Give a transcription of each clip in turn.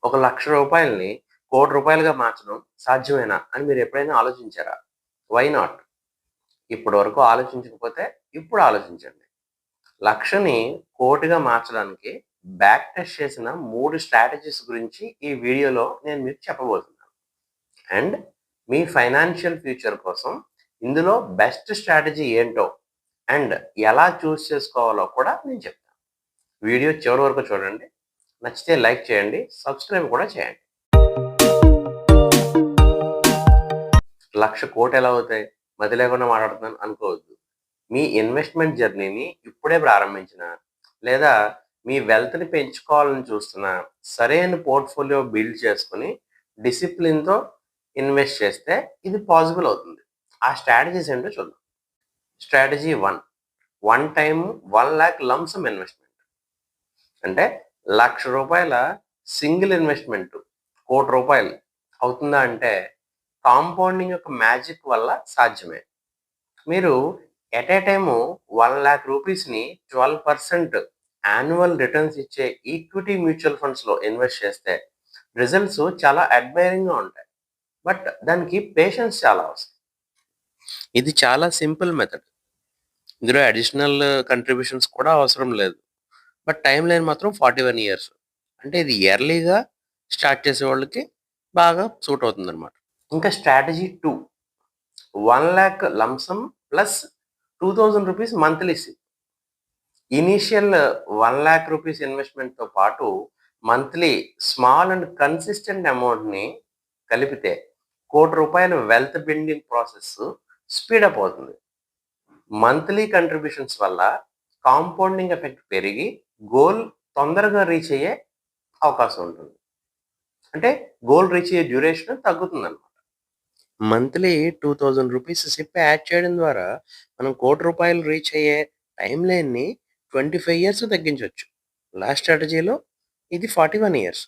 ఒక రూ. 1,00,000ని ₹1,00,00,000గా మార్చడం సాధ్యమేనా అని మీరు ఎప్పుడైనా ఆలోచించారా? Why not? ఇప్పటి వరకు ఆలోచించకపోతే ఇప్పుడు ఆలోచించండి. 1,00,000ని కోటిగా మార్చడానికి బ్యాక్ టెస్ట్ చేసిన 3 స్ట్రాటజీస్ గురించి ఈ వీడియోలో నేను మీకు చెప్పబోతున్నాను. అండ్ మీ ఫైనాన్షియల్ ఫ్యూచర్ కోసం ఇందులో బెస్ట్ స్ట్రాటజీ ఏంటో అండ్ ఎలా చూస్ చేసుకోవాలో కూడా నేను చెప్తాను. వీడియో చివరి వరకు చూడండి. నచ్చితే లైక్ చేయండి. సబ్స్క్రైబ్ కూడా చేయండి. 1,00,000 ఎలా అవుతాయి? మతి లేకుండా మాట్లాడుతున్నాను అనుకోవద్దు. మీ ఇన్వెస్ట్‌మెంట్ జర్నీని ఇప్పుడే ప్రారంభించినా, లేదా మీ వెల్త్‌ని పెంచుకోవాలని చూస్తున్నా, సరైన పోర్ట్‌ఫోలియో బిల్డ్ చేసుకొని, డిసిప్లిన్‌తో ఇన్వెస్ట్ చేస్తే ఇది పాసిబుల్ అవుతుంది. ఆ స్ట్రాటజీస్ ఏంటో చూద్దాం. Strategy 1 one time 1,00,000 lump some investment. అంటే రూ. 1,00,000 సింగిల్ ఇన్వెస్ట్‌మెంట్ రూ. 1,00,00,000 అవుతుందా అంటే, కాంపౌండింగ్ యొక్క మ్యాజిక్ వల్ల సాధ్యమే. మీరు ఎట్ ఏ టైము రూ. 1,00,000ని 12% యాన్యువల్ రిటర్న్స్ ఇచ్చే ఈక్విటీ మ్యూచువల్ ఫండ్స్‌లో ఇన్వెస్ట్ చేస్తే రిజల్ట్స్ చాలా అడ్మైరింగ్‌గా ఉంటాయి. బట్ దానికి పేషెన్స్ చాలా అవసరం. ఇది చాలా సింపుల్ మెథడ్. ఇందులో అడిషనల్ కంట్రిబ్యూషన్స్ కూడా అవసరం లేదు. బట్ టైమ్ లైన్ మాత్రం 41 ఇయర్స్. అంటే ఇది ఇయర్లీగా స్టార్ట్ చేసేవాళ్ళకి బాగా సూట్ అవుతుందన్నమాట. ఇంకా స్ట్రాటజీ 2 1,00,000 లంప్ సమ్ ప్లస్ రూ. 2,000 మంత్లీ సిప్. ఇనీషియల్ రూ. 1,00,000 ఇన్వెస్ట్‌మెంట్‌తో పాటు మంత్లీ స్మాల్ అండ్ కన్సిస్టెంట్ అమౌంట్‌ని కలిపితే రూ. 1,00,000 వెల్త్ బిల్డింగ్ ప్రాసెస్ స్పీడప్ అవుతుంది. మంత్లీ కంట్రిబ్యూషన్స్ వల్ల కాంపౌండింగ్ ఎఫెక్ట్ పెరిగి గోల్ తొందరగా రీచ్ అయ్యే అవకాశం ఉంటుంది. అంటే గోల్ రీచ్ అయ్యే డ్యూరేషన్ తగ్గుతుందన్నమాట. మంత్లీ రూ. 2,000 సిప్ యాడ్ చేయడం ద్వారా మనం రూ. 1,00,000 రీచ్ అయ్యే టైమ్ లైన్‌ని 25 ఇయర్స్ తగ్గించొచ్చు. లాస్ట్ స్ట్రాటజీలో ఇది 41 ఇయర్స్.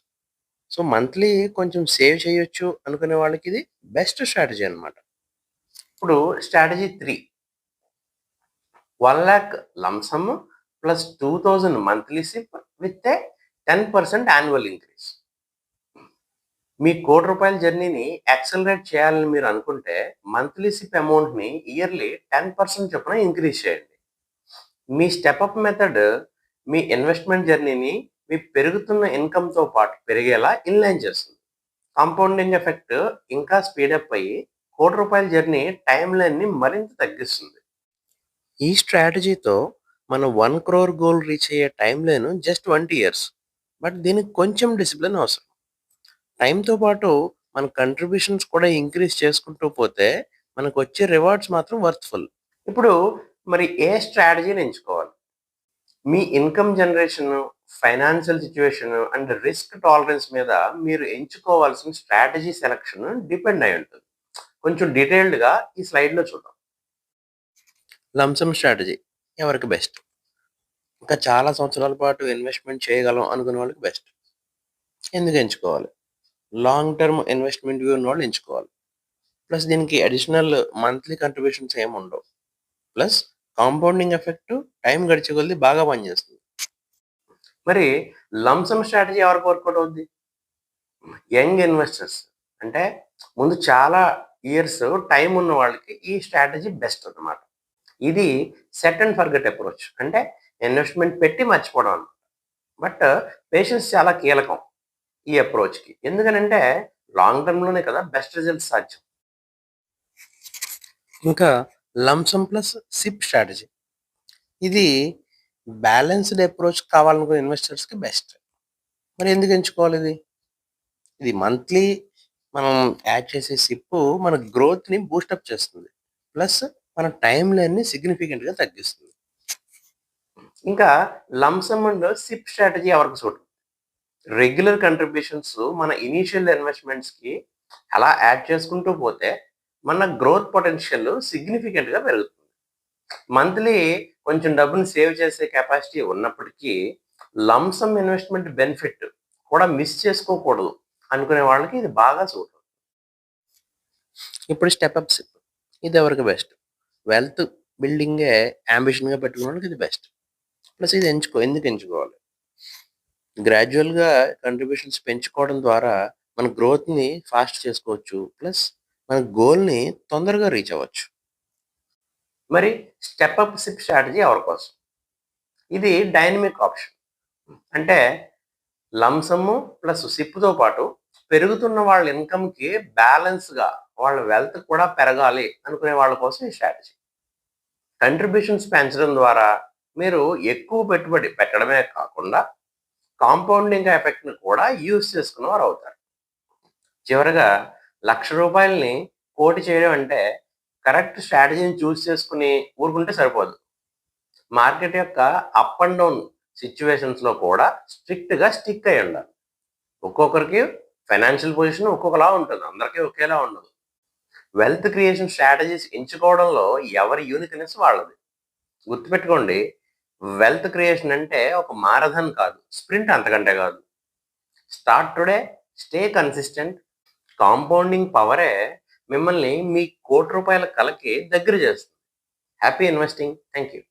సో, మంత్లీ కొంచెం సేవ్ చేయొచ్చు అనుకునే వాళ్ళకి ఇది బెస్ట్ స్ట్రాటజీ అన్నమాట. ఇప్పుడు strategy 3 1,00,000 lump sum plus 2,000 monthly SIP with a 10% annual increase. మీ రూ. 1,00,000 జర్నీని యాక్సలరేట్ చేయాలని మీరు అనుకుంటే మంత్లీ సిప్ అమౌంట్‌ని ఇయర్లీ 10% చొప్పున ఇంక్రీజ్ చేయండి. మీ స్టెప్ మెథడ్ మీ ఇన్వెస్ట్‌మెంట్ జర్నీని మీ పెరుగుతున్న ఇన్‌కమ్‌తో పాటు పెరిగేలా ఇన్‌లైన్ చేస్తుంది. కాంపౌండింగ్ ఎఫెక్ట్ ఇంకా స్పీడప్ అయ్యి రూ. 1,00,000 జర్నీ టైమ్ లైన్‌ని మరింత తగ్గిస్తుంది. ఈ స్ట్రాటజీతో మనం 1,00,00,000 గోల్ రీచ్ అయ్యే time line just 20 years. But దీనికి కొంచెం డిసిప్లిన్ అవసరం. టైమ్‌తో పాటు మన కంట్రిబ్యూషన్స్ కూడా ఇంక్రీజ్ చేసుకుంటూ పోతే మనకొచ్చే రివార్డ్స్ మాత్రం వర్త్‌ఫుల్. ఇప్పుడు మరి ఏ స్ట్రాటజీని ఎంచుకోవాలి? మీ income generation, financial situation and risk tolerance మీద మీరు ఎంచుకోవాల్సిన స్ట్రాటజీ సెలక్షన్ డిపెండ్ అయి ఉంటుంది. కొంచెం డీటెయిల్డ్‌గా ఈ స్లైడ్‌లో చూద్దాం. లంప్ సమ్ స్ట్రాటజీ ఎవరికి బెస్ట్? ఇంకా చాలా సంవత్సరాల పాటు ఇన్వెస్ట్‌మెంట్ చేయగలం అనుకునే వాళ్ళకి బెస్ట్. ఎందుకు ఎంచుకోవాలి? లాంగ్ టర్మ్ ఇన్వెస్ట్‌మెంట్ వ్యూ ఉన్నవాళ్ళు ఎంచుకోవాలి. ప్లస్ దీనికి అడిషనల్ మంత్లీ కంట్రిబ్యూషన్స్ ఏమి ఉండవు. ప్లస్ కాంపౌండింగ్ ఎఫెక్ట్ టైం గడిచే కొద్దీ బాగా పనిచేస్తుంది. మరి లంప్ సమ్ స్ట్రాటజీ ఎవరికి వర్కౌట్ అవుద్ది? యంగ్ ఇన్వెస్టర్స్ అంటే ముందు చాలా ఇయర్స్ టైం ఉన్న వాళ్ళకి ఈ స్ట్రాటజీ బెస్ట్ అన్నమాట. ఇది సెట్ అండ్ ఫర్గెట్ అప్రోచ్. అంటే ఇన్వెస్ట్‌మెంట్ పెట్టి మర్చిపోవడం అన్నమాట. బట్ పేషెన్స్ చాలా కీలకం ఈ అప్రోచ్‌కి. ఎందుకనంటే లాంగ్ టర్మ్‌లోనే కదా బెస్ట్ రిజల్ట్స్ సాధ్యం. ఇంకా lump sum plus SIP strategy. ఇది బ్యాలెన్స్‌డ్ అప్రోచ్ కావాలనుకునే ఇన్వెస్టర్స్‌కి బెస్ట్. మరి ఎందుకు ఎంచుకోవాలి ఇది? ఇది మంత్లీ మనం యాడ్ చేసే సిప్ మన గ్రోత్‌ని బూస్టప్ చేస్తుంది. ప్లస్ మన టైమ్ లైన్‌ని సిగ్నిఫికెంట్‌గా తగ్గిస్తుంది. ఇంకా lump some and SIP strategy ఎవరికి సూట్? రెగ్యులర్ కంట్రిబ్యూషన్స్ మన ఇనీషియల్ ఇన్వెస్ట్‌మెంట్స్‌కి అలా యాడ్ చేసుకుంటూ పోతే మన గ్రోత్ పొటెన్షియల్ సిగ్నిఫికెంట్‌గా పెరుగుతుంది. మంత్లీ కొంచెం డబ్బుని సేవ్ చేసే కెపాసిటీ ఉన్నప్పటికీ లంప్ సమ్ ఇన్వెస్ట్‌మెంట్ బెనిఫిట్ కూడా మిస్ చేసుకోకూడదు అనుకునే వాళ్ళకి ఇది బాగా సూట్ అవుతుంది. ఇప్పుడు స్టెప్ అప్ సిప్ ఇది ఎవరికి బెస్ట్? వెల్త్ బిల్డింగే యాంబిషన్‌గా పెట్టుకున్న వాళ్ళకి ఇది బెస్ట్. ప్లస్ ఇది ఎందుకు ఎంచుకోవాలి? గ్రాడ్యువల్‌గా కంట్రిబ్యూషన్స్ పెంచుకోవడం ద్వారా మన గ్రోత్‌ని ఫాస్ట్ చేసుకోవచ్చు. ప్లస్ మన గోల్‌ని తొందరగా రీచ్ అవ్వచ్చు. మరి స్టెప్ అప్ సిప్ స్ట్రాటజీ ఎవరి కోసం? ఇది డైనమిక్ ఆప్షన్. అంటే లంసమ్ము ప్లస్ సిప్‌తో పాటు పెరుగుతున్న వాళ్ళ ఇన్‌కమ్‌కి బ్యాలెన్స్‌గా వాళ్ళ వెల్త్ కూడా పెరగాలి అనుకునే వాళ్ళ కోసం ఈ స్ట్రాటజీ. కంట్రిబ్యూషన్స్ పెంచడం ద్వారా మీరు ఎక్కువ పెట్టుబడి పెట్టడమే కాకుండా కాంపౌండింగ్ ఎఫెక్ట్‌ని కూడా యూజ్ చేసుకున్నవారు అవుతారు. చివరగా రూ. 1,00,000ని కోటి చేయడం అంటే కరెక్ట్ స్ట్రాటజీని చూస్ చేసుకొని ఊరుకుంటే సరిపోదు. మార్కెట్ యొక్క అప్ అండ్ డౌన్ సిట్యుయేషన్స్‌లో కూడా స్ట్రిక్ట్‌గా స్టిక్ అయ్యి ఉండాలి. ఒక్కొక్కరికి ఫైనాన్షియల్ పొజిషన్ ఒక్కొక్కలా ఉంటుంది. అందరికీ ఒకేలా ఉండదు. వెల్త్ క్రియేషన్ స్ట్రాటజీస్ ఎంచుకోవడంలో ఎవరి యూనిక్‌నెస్ వాళ్ళది. గుర్తుపెట్టుకోండి, వెల్త్ క్రియేషన్ అంటే ఒక మారథాన్ కాదు. స్ప్రింట్ అంతకంటే కాదు. Start today, stay consistent. Compounding పవరే మిమ్మల్ని మీ రూ. 1,00,00,000 కలకి దగ్గర చేస్తుంది. Happy investing. Thank you.